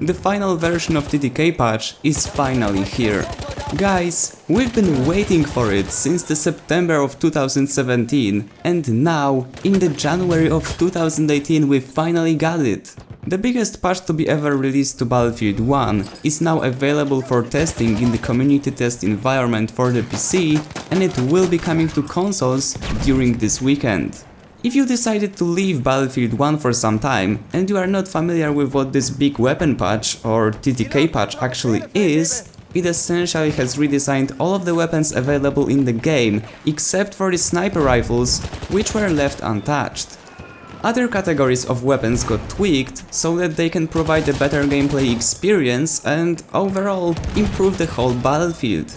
The final version of TTK patch is finally here. Guys, we've been waiting for it since the September of 2017, and now, in the January of 2018, we finally got it. The biggest patch to be ever released to Battlefield 1 is now available for testing in the community test environment for the PC, and it will be coming to consoles during this weekend. If you decided to leave Battlefield 1 for some time and you are not familiar with what this big weapon patch or TTK patch actually is, it essentially has redesigned all of the weapons available in the game except for the sniper rifles, which were left untouched. Other categories of weapons got tweaked so that they can provide a better gameplay experience and overall improve the whole Battlefield.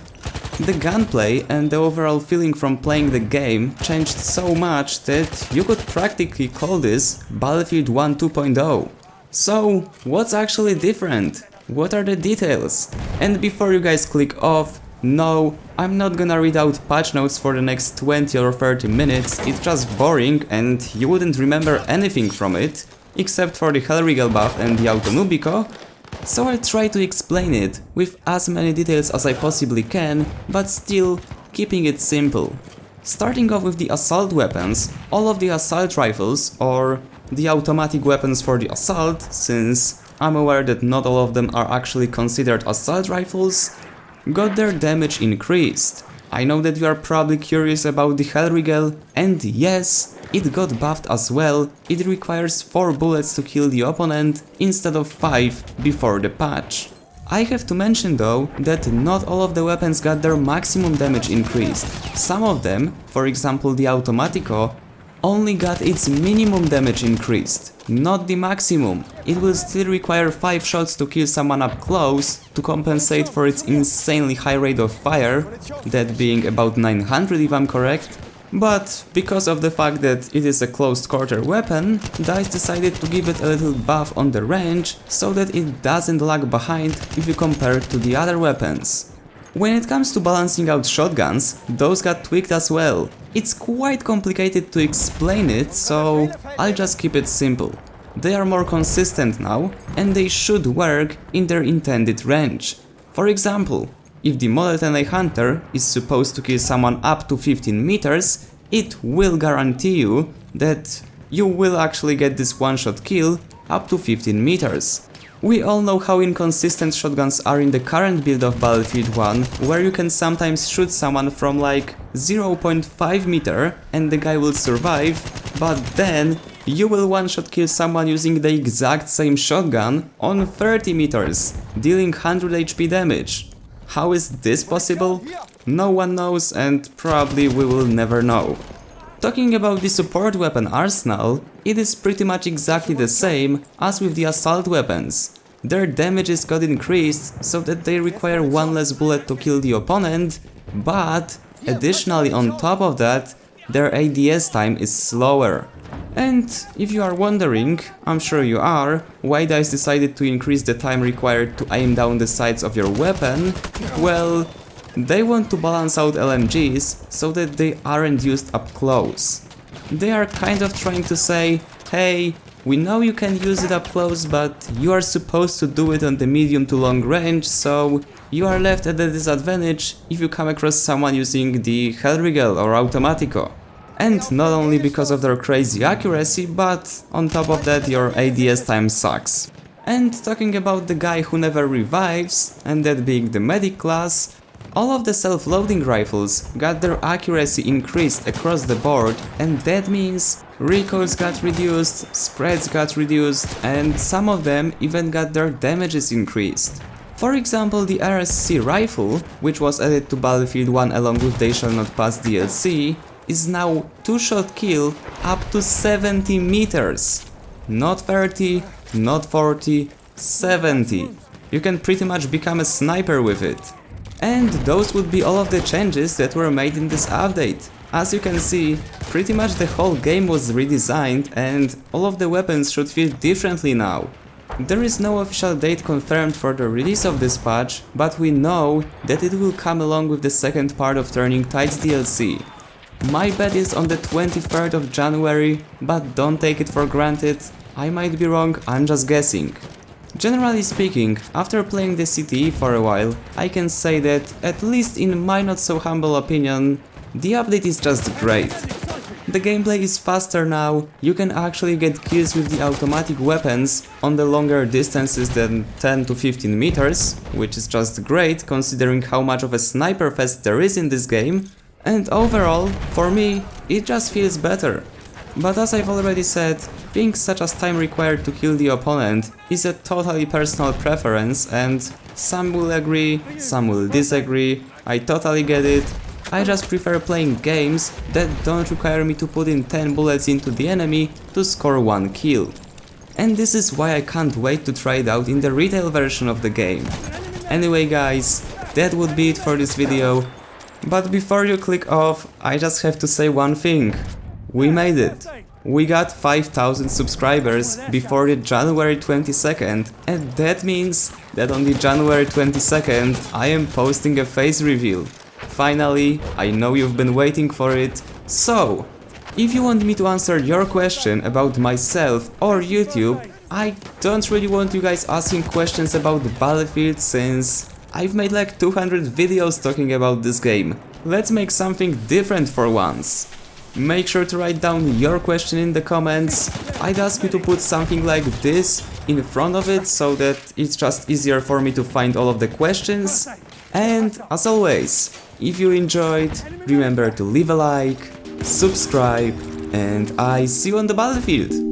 The gunplay and the overall feeling from playing the game changed so much that you could practically call this Battlefield 1 2.0. So, what's actually different? What are the details? And before you guys click off, no, I'm not gonna read out patch notes for the next 20 or 30 minutes, it's just boring and you wouldn't remember anything from it, except for the Hellriegel buff and the Auto Nubico, so I'll try to explain it with as many details as I possibly can, but still keeping it simple. Starting off with the assault weapons, all of the assault rifles, or the automatic weapons for the assault, since I'm aware that not all of them are actually considered assault rifles, got their damage increased. I know that you are probably curious about the Hellriegel, and yes, it got buffed as well. It requires 4 bullets to kill the opponent instead of 5 before the patch. I have to mention though that not all of the weapons got their maximum damage increased. Some of them, for example the Automatico, only got its minimum damage increased, not the maximum. It will still require 5 shots to kill someone up close to compensate for its insanely high rate of fire, that being about 900 if I'm correct. But because of the fact that it is a close quarter weapon, DICE decided to give it a little buff on the range so that it doesn't lag behind if you compare it to the other weapons. When it comes to balancing out shotguns, those got tweaked as well. It's quite complicated to explain it, so I'll just keep it simple. They are more consistent now, and they should work in their intended range. For example, if the Model 10A Hunter is supposed to kill someone up to 15 meters, it will guarantee you that you will actually get this one-shot kill up to 15 meters. We all know how inconsistent shotguns are in the current build of Battlefield 1, where you can sometimes shoot someone from like 0.5 meter and the guy will survive, but then you will one-shot kill someone using the exact same shotgun on 30 meters, dealing 100 HP damage. How is this possible? No one knows, and probably we will never know. Talking about the support weapon arsenal, it is pretty much exactly the same as with the assault weapons. Their damages got increased so that they require 1 less bullet to kill the opponent, but additionally on top of that, their ADS time is slower. And if you are wondering, I'm sure you are, why DICE decided to increase the time required to aim down the sights of your weapon, well, they want to balance out LMGs so that they aren't used up close. They are kind of trying to say, hey, we know you can use it up close, but you are supposed to do it on the medium to long range, so you are left at a disadvantage if you come across someone using the Hellriegel or Automatico. And not only because of their crazy accuracy, but on top of that your ADS time sucks. And talking about the guy who never revives, and that being the medic class, all of the self-loading rifles got their accuracy increased across the board, and that means recoils got reduced, spreads got reduced, and some of them even got their damages increased. For example, the RSC rifle, which was added to Battlefield 1 along with They Shall Not Pass DLC, is now 2-shot kill up to 70 meters. Not 30, not 40, 70. You can pretty much become a sniper with it. And those would be all of the changes that were made in this update. As you can see, pretty much the whole game was redesigned and all of the weapons should feel differently now. There is no official date confirmed for the release of this patch, but we know that it will come along with the second part of Turning Tides DLC. My bet is on the 23rd of January, but don't take it for granted, I might be wrong, I'm just guessing. Generally speaking, after playing the CTE for a while, I can say that, at least in my not so humble opinion, the update is just great. The gameplay is faster now, you can actually get kills with the automatic weapons on the longer distances than 10 to 15 meters, which is just great considering how much of a sniper fest there is in this game, and overall, for me, it just feels better. But as I've already said, things such as time required to kill the opponent is a totally personal preference, and some will agree, some will disagree, I totally get it. I just prefer playing games that don't require me to put in 10 bullets into the enemy to score 1 kill. And this is why I can't wait to try it out in the retail version of the game. Anyway guys, that would be it for this video. But before you click off, I just have to say one thing. We made it! We got 5,000 subscribers before the January 22nd, and that means that on the January 22nd I am posting a face reveal. Finally, I know you've been waiting for it. So, if you want me to answer your question about myself or YouTube, I don't really want you guys asking questions about Battlefield since I've made like 200 videos talking about this game. Let's make something different for once. Make sure to write down your question in the comments. I'd ask you to put something like this in front of it so that it's just easier for me to find all of the questions. And as always, if you enjoyed, remember to leave a like, subscribe, and I see you on the battlefield!